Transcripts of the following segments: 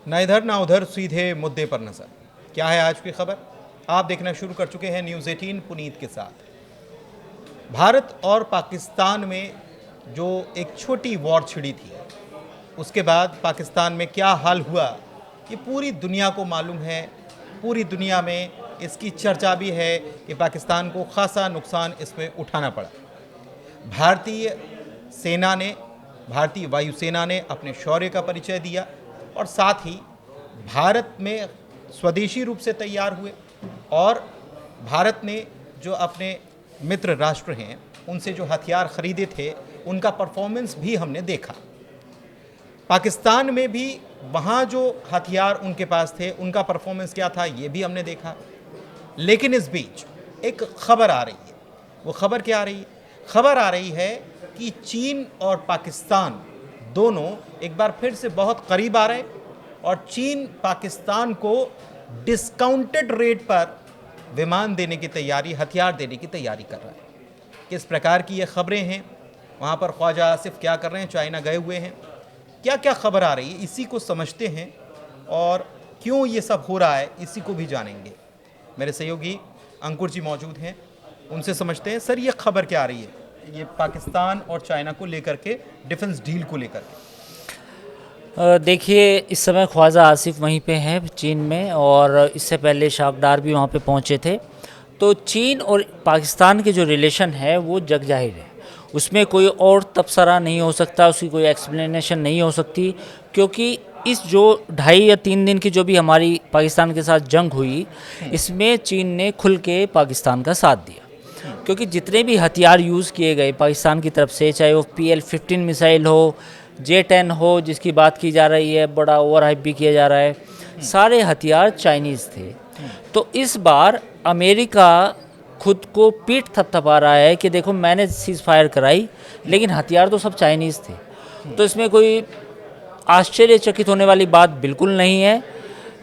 ना इधर ना उधर, सीधे मुद्दे पर नजर। क्या है आज की खबर? आप देखना शुरू कर चुके हैं न्यूज़ 18 पुनीत के साथ। भारत और पाकिस्तान में जो एक छोटी वॉर छिड़ी थी, उसके बाद पाकिस्तान में क्या हाल हुआ ये पूरी दुनिया को मालूम है। पूरी दुनिया में इसकी चर्चा भी है कि पाकिस्तान को खासा नुकसान इसमें उठाना पड़ा। भारतीय सेना ने, भारतीय वायुसेना ने अपने शौर्य का परिचय दिया और साथ ही भारत में स्वदेशी रूप से तैयार हुए और भारत ने जो अपने मित्र राष्ट्र हैं उनसे जो हथियार खरीदे थे उनका परफॉर्मेंस भी हमने देखा। पाकिस्तान में भी वहाँ जो हथियार उनके पास थे उनका परफॉर्मेंस क्या था ये भी हमने देखा। लेकिन इस बीच एक खबर आ रही है। वो खबर क्या आ रही है? खबर आ रही है कि चीन और पाकिस्तान दोनों एक बार फिर से बहुत करीब आ रहे हैं और चीन पाकिस्तान को डिस्काउंटेड रेट पर विमान देने की तैयारी, हथियार देने की तैयारी कर रहा है। किस प्रकार की ये खबरें हैं, वहाँ पर ख्वाजा आसिफ क्या कर रहे हैं, चाइना गए हुए हैं, क्या क्या खबर आ रही है, इसी को समझते हैं और क्यों ये सब हो रहा है इसी को भी जानेंगे। मेरे सहयोगी अंकुर जी मौजूद हैं, उनसे समझते हैं। सर, ये खबर क्या आ रही है, ये पाकिस्तान और चाइना को लेकर के, डिफेंस डील को लेकर के? देखिए, इस समय ख्वाजा आसिफ वहीं पे हैं चीन में, और इससे पहले शाकडार भी वहाँ पे पहुँचे थे। तो चीन और पाकिस्तान के जो रिलेशन है वो जग जाहिर है, उसमें कोई और तबसरा नहीं हो सकता, उसकी कोई एक्सप्लेनेशन नहीं हो सकती, क्योंकि इस जो 2.5 या 3 दिन की जो भी हमारी पाकिस्तान के साथ जंग हुई, इसमें चीन ने खुल के पाकिस्तान का साथ दिया। क्योंकि जितने भी हथियार यूज़ किए गए पाकिस्तान की तरफ से, चाहे वो PL-15 मिसाइल हो, J-10 हो जिसकी बात की जा रही है, बड़ा ओवर हाइप भी किया जा रहा है, सारे हथियार चाइनीज़ थे। तो इस बार अमेरिका खुद को पीठ थपथपा रहा है कि देखो मैंने सीज़ फायर कराई, लेकिन हथियार तो सब चाइनीज़ थे। तो इसमें कोई आश्चर्यचकित होने वाली बात बिल्कुल नहीं है।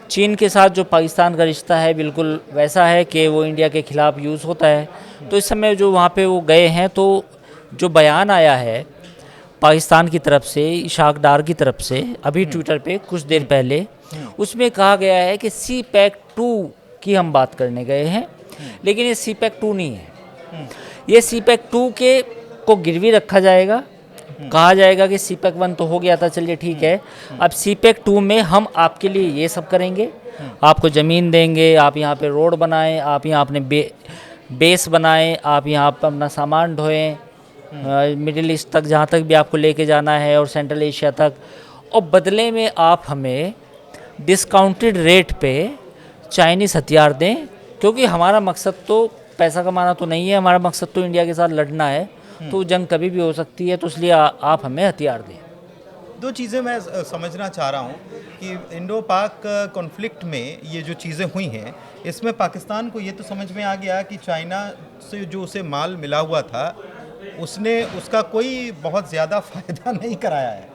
चीन के साथ जो पाकिस्तान का रिश्ता है बिल्कुल वैसा है कि वो इंडिया के ख़िलाफ़ यूज़ होता है। तो इस समय जो वहाँ पे वो गए हैं, तो जो बयान आया है पाकिस्तान की तरफ से, इशाक डार की तरफ से, अभी ट्विटर पे कुछ देर पहले, उसमें कहा गया है कि CPEC-2 की हम बात करने गए हैं, लेकिन ये CPEC-2 नहीं है। ये CPEC-2 के को गिरवी रखा जाएगा। कहा जाएगा कि CPEC-1 तो हो गया था, चलिए ठीक है, अब CPEC-2 में हम आपके लिए ये सब करेंगे, आपको ज़मीन देंगे, आप यहाँ पे रोड बनाएं, आप यहाँ अपने बेस बनाएं, आप यहाँ पर अपना सामान ढोएं, मिडिल ईस्ट तक जहाँ तक भी आपको लेके जाना है और सेंट्रल एशिया तक, और बदले में आप हमें डिस्काउंटेड रेट पे चाइनीज़ हथियार दें, क्योंकि हमारा मकसद तो पैसा कमाना तो नहीं है, हमारा मकसद तो इंडिया के साथ लड़ना है। तो जंग कभी भी हो सकती है, तो इसलिए आप हमें हथियार दें। दो चीज़ें मैं समझना चाह रहा हूँ कि इंडो पाक कॉन्फ्लिक्ट में ये जो चीज़ें हुई हैं, इसमें पाकिस्तान को ये तो समझ में आ गया कि चाइना से जो उसे माल मिला हुआ था उसने उसका कोई बहुत ज़्यादा फ़ायदा नहीं कराया है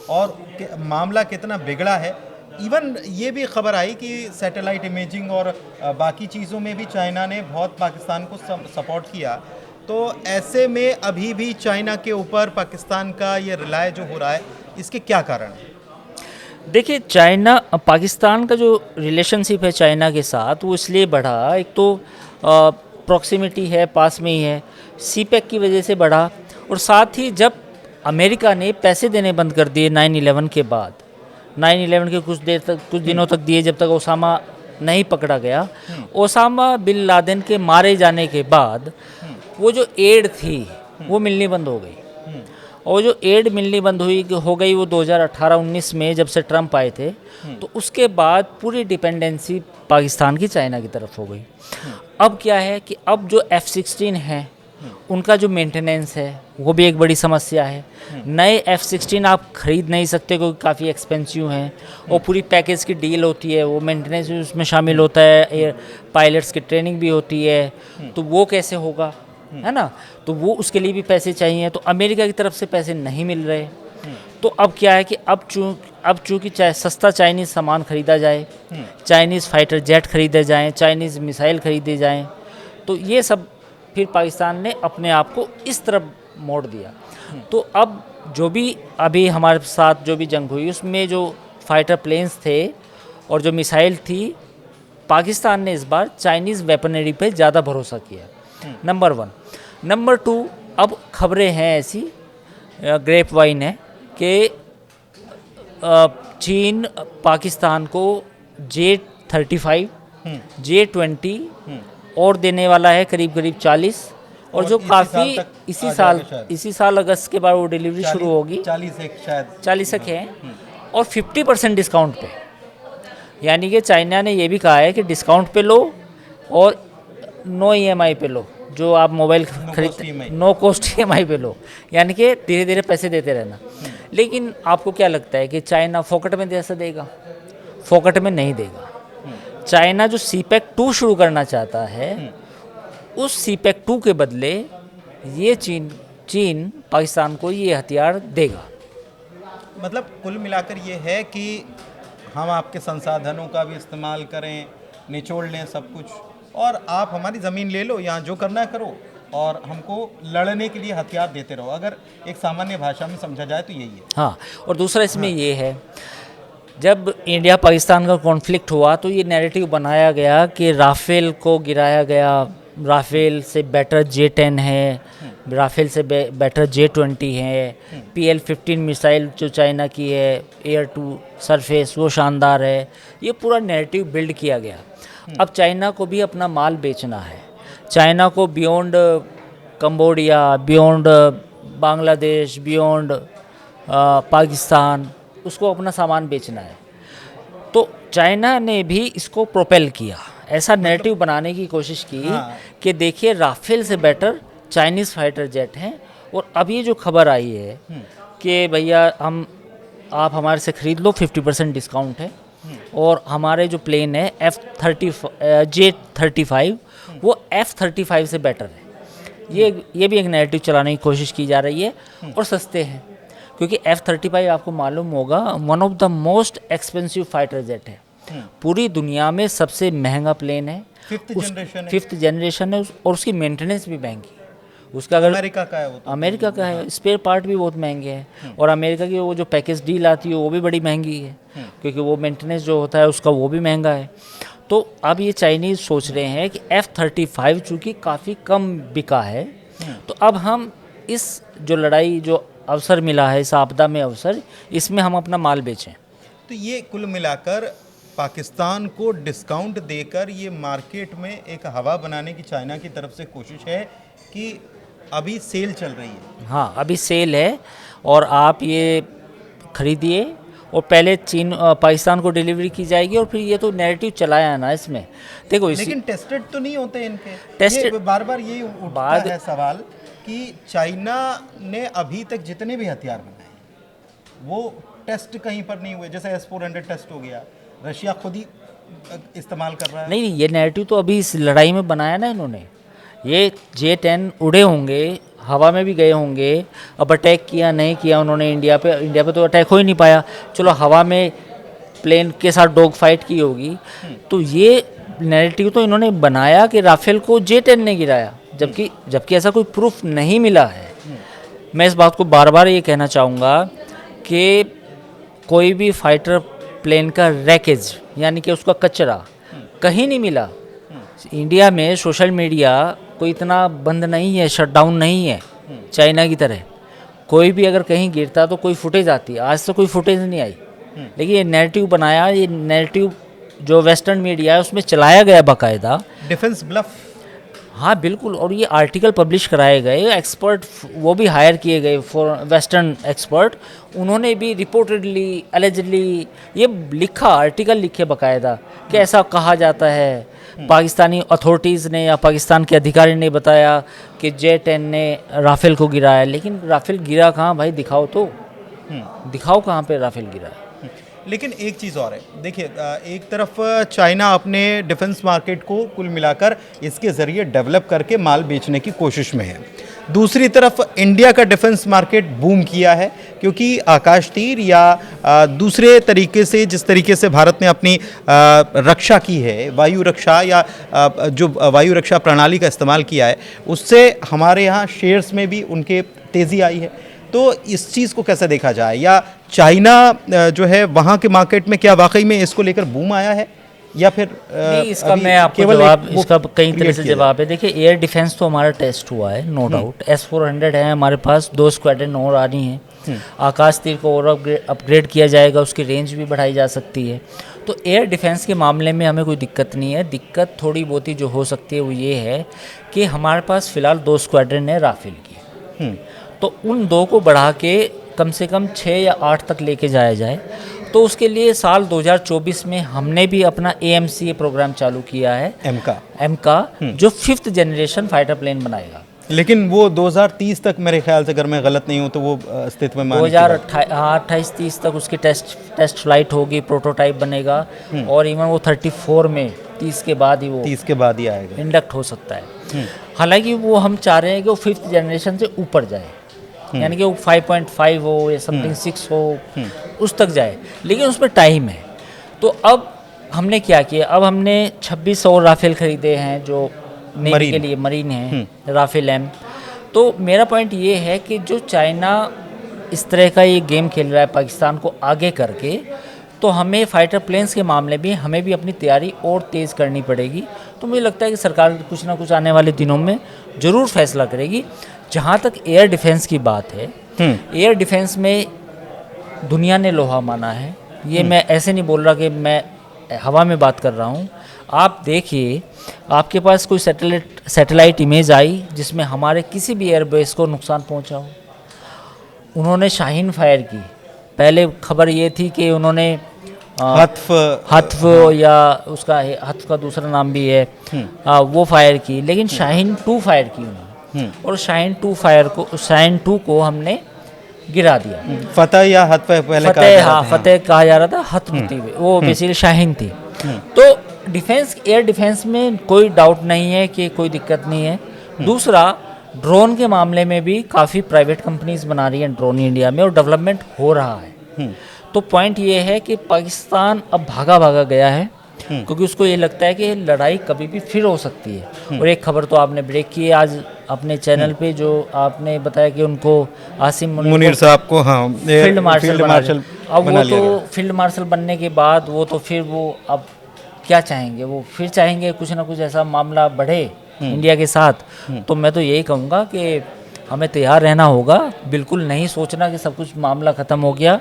और मामला कितना बिगड़ा है। इवन ये भी खबर आई कि सैटेलाइट इमेजिंग और बाकी चीज़ों में भी चाइना ने बहुत पाकिस्तान को सपोर्ट किया। तो ऐसे में अभी भी चाइना के ऊपर पाकिस्तान का ये रिलाय जो हो रहा है, इसके क्या कारण है? देखिए, चाइना पाकिस्तान का जो रिलेशनशिप है चाइना के साथ, वो इसलिए बढ़ा, एक तो प्रॉक्सिमिटी है, पास में ही है, CPEC की वजह से बढ़ा, और साथ ही जब अमेरिका ने पैसे देने बंद कर दिए 9/11 के बाद, 9/11 के कुछ दिनों तक दिए, जब तक ओसामा नहीं पकड़ा गया। ओसामा बिन लादेन के मारे जाने के बाद वो जो एड थी वो मिलनी बंद हो गई, और जो एड मिलनी बंद हो गई वो 2018-19 में जब से ट्रंप आए थे, तो उसके बाद पूरी डिपेंडेंसी पाकिस्तान की चाइना की तरफ हो गई। अब क्या है कि अब जो F-16 है उनका जो मेंटेनेंस है वो भी एक बड़ी समस्या है। नए F-16 आप ख़रीद नहीं सकते क्योंकि काफ़ी एक्सपेंसिव हैं, और पूरी पैकेज की डील होती है, वो मेंटेनेंस भी उसमें शामिल होता है, पायलट्स की ट्रेनिंग भी होती है, तो वो कैसे होगा, है ना? तो वो उसके लिए भी पैसे चाहिए, तो अमेरिका की तरफ से पैसे नहीं मिल रहे। तो अब क्या है कि अब चूँकि सस्ता चाइनीज़ सामान ख़रीदा जाए, चाइनीज़ फाइटर जेट ख़रीदे जाएँ, चाइनीज़ मिसाइल ख़रीदे जाएँ, तो ये सब फिर पाकिस्तान ने अपने आप को इस तरफ मोड़ दिया। तो अब जो भी अभी हमारे साथ जो भी जंग हुई उसमें जो फाइटर प्लेन्स थे और जो मिसाइल थी, पाकिस्तान ने इस बार चाइनीज़ वेपनरी पे ज़्यादा भरोसा किया। नंबर 1। नंबर 2, अब खबरें हैं ऐसी, ग्रेप वाइन है कि चीन पाकिस्तान को J-35, J-20 और देने वाला है, करीब करीब 40, और जो काफ़ी इसी साल अगस्त के बाद वो डिलीवरी शुरू होगी। 40 तक है और 50% डिस्काउंट पे। यानी कि चाइना ने ये भी कहा है कि डिस्काउंट पे लो और नो EMI पे लो, जो आप मोबाइल खरीदते नो कॉस्ट EMI पे लो, यानी कि धीरे धीरे पैसे देते रहना। लेकिन आपको क्या लगता है कि चाइना फोकट में जैसा देगा? फोकट में नहीं देगा। चाइना जो CPEC 2 शुरू करना चाहता है, उस CPEC 2 के बदले ये चीन पाकिस्तान को ये हथियार देगा। मतलब कुल मिलाकर ये है कि हम आपके संसाधनों का भी इस्तेमाल करें, निचोड़ लें सब कुछ, और आप हमारी ज़मीन ले लो, यहाँ जो करना है करो, और हमको लड़ने के लिए हथियार देते रहो। अगर एक सामान्य भाषा में समझा जाए तो यही है। हाँ, और दूसरा इसमें ये है, जब इंडिया पाकिस्तान का कॉन्फ्लिक्ट हुआ तो ये नैरेटिव बनाया गया कि राफेल को गिराया गया, राफेल से बेटर J-10 है, राफेल से बेटर J-20 है, PL-15 मिसाइल जो चाइना की है, एयर टू सरफेस, वो शानदार है। ये पूरा नैरेटिव बिल्ड किया गया। अब चाइना को भी अपना माल बेचना है। चाइना को beyond Cambodia, beyond Bangladesh, beyond Pakistan, उसको अपना सामान बेचना है। तो चाइना ने भी इसको प्रोपेल किया, ऐसा नैरेटिव बनाने की कोशिश की कि देखिए राफेल से बेटर चाइनीज़ फाइटर जेट हैं। और अब ये जो खबर आई है कि भैया आप हमारे से ख़रीद लो, 50% डिस्काउंट है, और हमारे जो प्लेन है J-35 वो F-35 से बेटर है। ये भी एक नैरेटिव चलाने की कोशिश की जा रही है, और सस्ते हैं, क्योंकि F-35 आपको मालूम होगा one of the most expensive fighter jet है। पूरी दुनिया में सबसे महंगा प्लेन है, 5th जनरेशन है, और उसकी मेंटेनेंस भी महंगी है। उसका अगर अमेरिका का है, वो तो अमेरिका का है, स्पेयर पार्ट भी बहुत महंगे हैं, और अमेरिका की वो जो पैकेज डील आती है वो भी बड़ी महंगी है, क्योंकि वो मेंटेनेंस जो होता है उसका वो भी महंगा है। तो अब ये चाइनीज़ सोच रहे हैं कि F-35 चूँकि काफ़ी कम बिका है, तो अब हम इस जो लड़ाई, जो अवसर मिला है, इस आपदा में अवसर, इसमें हम अपना माल बेचें। तो ये कुल मिलाकर पाकिस्तान को डिस्काउंट देकर ये मार्केट में एक हवा बनाने की चाइना की तरफ से कोशिश है कि अभी सेल चल रही है। हाँ, अभी सेल है, और आप ये खरीदिए, और पहले पाकिस्तान को डिलीवरी की जाएगी, और फिर ये तो नैरेटिव चलाया है ना इसमें। देखो लेकिन टेस्टेड तो नहीं होते इनके। टेस्टेड बार बार ये उठता है सवाल कि चाइना ने अभी तक जितने भी हथियार बनाए वो टेस्ट कहीं पर नहीं हुए। जैसे S-400 टेस्ट हो गया, रशिया खुद ही इस्तेमाल कर रहा है। नहीं, ये नैरेटिव तो अभी इस लड़ाई में बनाया ना इन्होंने। ये J-10 उड़े होंगे, हवा में भी गए होंगे, अब अटैक किया नहीं किया उन्होंने इंडिया पे तो अटैक हो ही नहीं पाया। चलो हवा में प्लेन के साथ डॉग फाइट की होगी। तो ये नैरेटिव तो इन्होंने बनाया कि राफेल को J-10 ने गिराया, जबकि ऐसा कोई प्रूफ नहीं मिला है। मैं इस बात को बार बार ये कहना चाहूँगा कि कोई भी फाइटर प्लेन का रैकेज, यानी कि उसका कचरा कहीं नहीं मिला। इंडिया में सोशल मीडिया कोई इतना बंद नहीं है, शटडाउन नहीं है चाइना की तरह। कोई भी अगर कहीं गिरता तो कोई फुटेज आती है, आज तो कोई फुटेज नहीं आई। लेकिन ये नैरेटिव बनाया, ये नैरेटिव जो वेस्टर्न मीडिया है उसमें चलाया गया बाकायदा। Defence bluff. हाँ बिल्कुल, और ये आर्टिकल पब्लिश कराए गए, एक्सपर्ट वो भी हायर किए गए फॉर वेस्टर्न एक्सपर्ट, उन्होंने भी रिपोर्टेडली एलिजिडली ये लिखा, आर्टिकल लिखे बाकायदा कि ऐसा कहा जाता है। पाकिस्तानी अथॉरिटीज़ ने या पाकिस्तान के अधिकारी ने बताया कि J-10 ने राफेल को गिराया, लेकिन राफेल गिरा कहाँ भाई? दिखाओ तो, दिखाओ कहाँ पे राफेल गिरा है। लेकिन एक चीज़ और है, देखिए एक तरफ चाइना अपने डिफेंस मार्केट को कुल मिलाकर इसके ज़रिए डेवलप करके माल बेचने की कोशिश में है। दूसरी तरफ इंडिया का डिफेंस मार्केट बूम किया है, क्योंकि आकाश तीर या दूसरे तरीके से, जिस तरीके से भारत ने अपनी रक्षा की है, वायु रक्षा या जो वायु रक्षा प्रणाली का इस्तेमाल किया है, उससे हमारे यहाँ शेयर्स में भी उनके तेज़ी आई है। तो इस चीज़ को कैसे देखा जाए, या चाइना जो है वहाँ के मार्केट में क्या वाकई में इसको लेकर बूम आया है, या फिर नहीं, इसका अभी मैं आपको केवल जवाब, एक वो इसका कई तरह create से किया जवाब है। देखिए, एयर डिफेंस तो हमारा टेस्ट हुआ है, नो डाउट। S-400 है हमारे पास, 2 स्क्वाड्रन और आ रही हैं। आकाश तीर को और अपग्रेड किया जाएगा, उसकी रेंज भी बढ़ाई जा सकती है। तो एयर डिफेंस के मामले में हमें कोई दिक्कत नहीं है। दिक्कत थोड़ी बहुत ही जो हो सकती है वो ये है कि हमारे पास फ़िलहाल 2 स्क्वाड्रन है राफेल की, तो उन 2 को बढ़ा के कम से कम 6 या 8 तक लेके जाया जाए। तो उसके लिए साल 2024 में हमने भी अपना AMCA प्रोग्राम चालू किया है, एम का जो 5th जनरेशन फाइटर प्लेन बनाएगा। लेकिन वो 2030 तक मेरे ख्याल से, अगर मैं गलत नहीं हूँ तो वो अस्तित्व में 2028-30 तक उसकी टेस्ट फ्लाइट होगी, प्रोटोटाइप बनेगा, और इवन वो 34 में 30 के बाद ही वो 30 के बाद ही आएगा। इंडक्ट हो सकता है। हालांकि वो हम चाह रहे हैं कि वो 5th जनरेशन से ऊपर जाए, यानी कि वो 5.5 हो या समथिंग 6 हो, उस तक जाए, लेकिन उसमें टाइम है। तो अब हमने क्या किया, अब हमने 26 और राफेल खरीदे हैं जो नेवी के लिए मरीन हैं, राफेल M। तो मेरा पॉइंट ये है कि जो चाइना इस तरह का ये गेम खेल रहा है पाकिस्तान को आगे करके, तो हमें फाइटर प्लेन्स के मामले में हमें भी अपनी तैयारी और तेज़ करनी पड़ेगी। तो मुझे लगता है कि सरकार कुछ ना कुछ आने वाले दिनों में ज़रूर फैसला करेगी। जहाँ तक एयर डिफेंस की बात है, एयर डिफेंस में दुनिया ने लोहा माना है। ये मैं ऐसे नहीं बोल रहा कि मैं हवा में बात कर रहा हूँ। आप देखिए, आपके पास कोई सैटेलाइट इमेज आई जिसमें हमारे किसी भी एयरबेस को नुकसान पहुँचा हो? उन्होंने शाहीन फायर की। पहले खबर ये थी कि उन्होंने हत्फ या उसका हत्फ का दूसरा नाम भी है, वो फायर की, लेकिन शाहीन 2 फायर की उन्होंने, और शाहीन 2 को हमने गिरा दिया। फतेह या हत्फ पहले फतेह कहा जा रहा था, हत्फ थी वो, बेसिकली शाहीन थी। तो एयर डिफेंस में कोई डाउट नहीं है कि कोई दिक्कत नहीं है। दूसरा, ड्रोन के मामले में भी काफ़ी प्राइवेट कंपनीज बना रही हैं ड्रोन इंडिया में, और डेवलपमेंट हो रहा है। तो पॉइंट ये है कि पाकिस्तान अब भागा गया है, क्योंकि उसको ये लगता है कि लड़ाई कभी भी फिर हो सकती है। और एक खबर तो आपने ब्रेक की है आज अपने चैनल पे, जो आपने बताया कि उनको आसिम मुनीर साहब को फील्ड मार्शल अब वो तो फील्ड मार्शल बनने के बाद वो तो फिर वो अब क्या चाहेंगे, वो फिर चाहेंगे कुछ ना कुछ ऐसा मामला बढ़े इंडिया के साथ। तो मैं तो यही कहूँगा कि हमें तैयार रहना होगा, बिल्कुल नहीं सोचना कि सब कुछ मामला ख़त्म हो गया।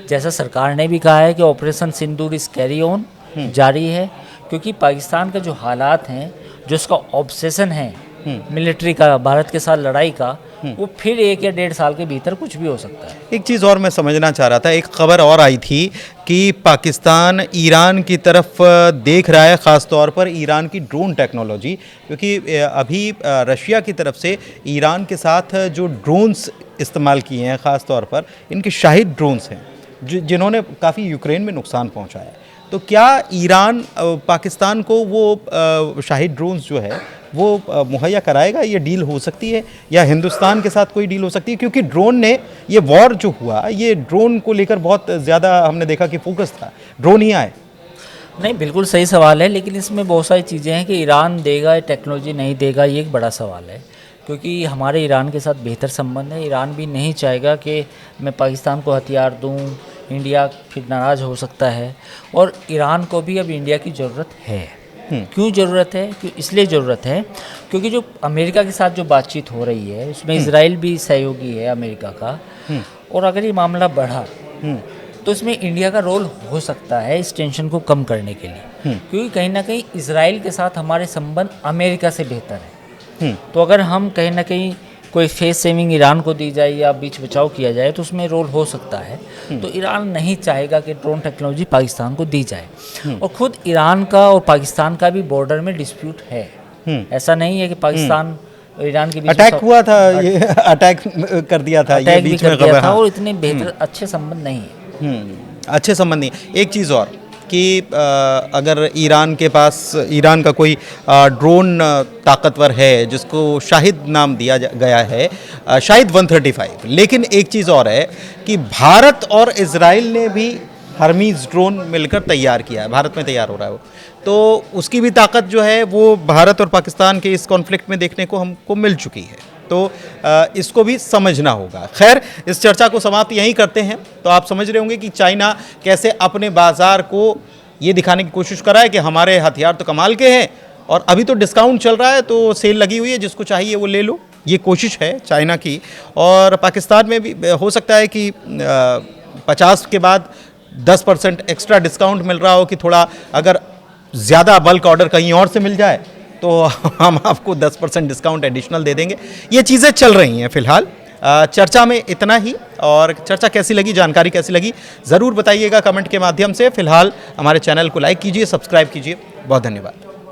जैसा सरकार ने भी कहा है कि ऑपरेशन सिंदूर इस कैरी ऑन जारी है, क्योंकि पाकिस्तान का जो हालात हैं, जो उसका ऑब्सेशन है मिलिट्री का, भारत के साथ लड़ाई का, वो फिर 1 या 1.5 साल के भीतर कुछ भी हो सकता है। एक चीज़ और मैं समझना चाह रहा था, एक खबर और आई थी कि पाकिस्तान ईरान की तरफ देख रहा है, ख़ास तौर पर ईरान की ड्रोन टेक्नोलॉजी, क्योंकि अभी रशिया की तरफ से ईरान के साथ जो ड्रोन्स इस्तेमाल किए हैं, ख़ास तौर पर इनके शाहिद ड्रोन्स हैं जिन्होंने काफ़ी यूक्रेन में नुकसान पहुंचाया है। तो क्या ईरान पाकिस्तान को वो शाहिद ड्रोन्स जो है वो मुहैया कराएगा? ये डील हो सकती है, या हिंदुस्तान के साथ कोई डील हो सकती है? क्योंकि ड्रोन ने, ये वॉर जो हुआ, ये ड्रोन को लेकर बहुत ज़्यादा हमने देखा कि फोकस था, ड्रोन ही आए। नहीं, बिल्कुल सही सवाल है, लेकिन इसमें बहुत सारी चीज़ें हैं कि ईरान देगा टेक्नोलॉजी नहीं देगा, ये एक बड़ा सवाल है, क्योंकि हमारे ईरान के साथ बेहतर संबंध है। ईरान भी नहीं चाहेगा कि मैं पाकिस्तान को हथियार दूं, इंडिया फिर नाराज़ हो सकता है। और ईरान को भी अब इंडिया की ज़रूरत है। क्यों ज़रूरत है? इसलिए ज़रूरत है क्योंकि जो अमेरिका के साथ जो बातचीत हो रही है, उसमें इजराइल भी सहयोगी है अमेरिका का, और अगर ये मामला बढ़ा तो इसमें इंडिया का रोल हो सकता है इस टेंशन को कम करने के लिए, क्योंकि कहीं ना कहीं इजराइल के साथ हमारे संबंध अमेरिका से बेहतर है। तो अगर हम कहीं ना कहीं कोई फेस सेविंग ईरान को दी जाए या बीच बचाव किया जाए तो उसमें रोल हो सकता है। तो ईरान नहीं चाहेगा कि ड्रोन टेक्नोलॉजी पाकिस्तान को दी जाए। और खुद ईरान का और पाकिस्तान का भी बॉर्डर में डिस्प्यूट है। ऐसा नहीं है कि पाकिस्तान और ईरान के बीच अटैक हुआ था, ये अटैक कर दिया था, ये बीच में खबर। और इतने बेहतर अच्छे संबंध नहीं है। अच्छे संबंध नहीं। एक चीज़ और कि अगर ईरान के पास, ईरान का कोई ड्रोन ताकतवर है जिसको शाहिद नाम दिया गया है, शाहिद 135, लेकिन एक चीज़ और है कि भारत और इजराइल ने भी हर्मीज ड्रोन मिलकर तैयार किया है, भारत में तैयार हो रहा है वो। तो उसकी भी ताकत जो है वो भारत और पाकिस्तान के इस कॉन्फ्लिक्ट में देखने को हमको मिल चुकी है, तो इसको भी समझना होगा। खैर, इस चर्चा को समाप्त यहीं करते हैं। तो आप समझ रहे होंगे कि चाइना कैसे अपने बाज़ार को ये दिखाने की कोशिश कर रहा है कि हमारे हथियार तो कमाल के हैं और अभी तो डिस्काउंट चल रहा है, तो सेल लगी हुई है, जिसको चाहिए वो ले लो। ये कोशिश है चाइना की। और पाकिस्तान में भी हो सकता है कि 50 के बाद 10% एक्स्ट्रा डिस्काउंट मिल रहा हो कि थोड़ा अगर ज़्यादा बल्क ऑर्डर कहीं और से मिल जाए तो हम आपको 10% डिस्काउंट एडिशनल दे देंगे। ये चीज़ें चल रही हैं फ़िलहाल। चर्चा में इतना ही। और चर्चा कैसी लगी, जानकारी कैसी लगी, ज़रूर बताइएगा कमेंट के माध्यम से। फ़िलहाल हमारे चैनल को लाइक कीजिए, सब्सक्राइब कीजिए। बहुत धन्यवाद।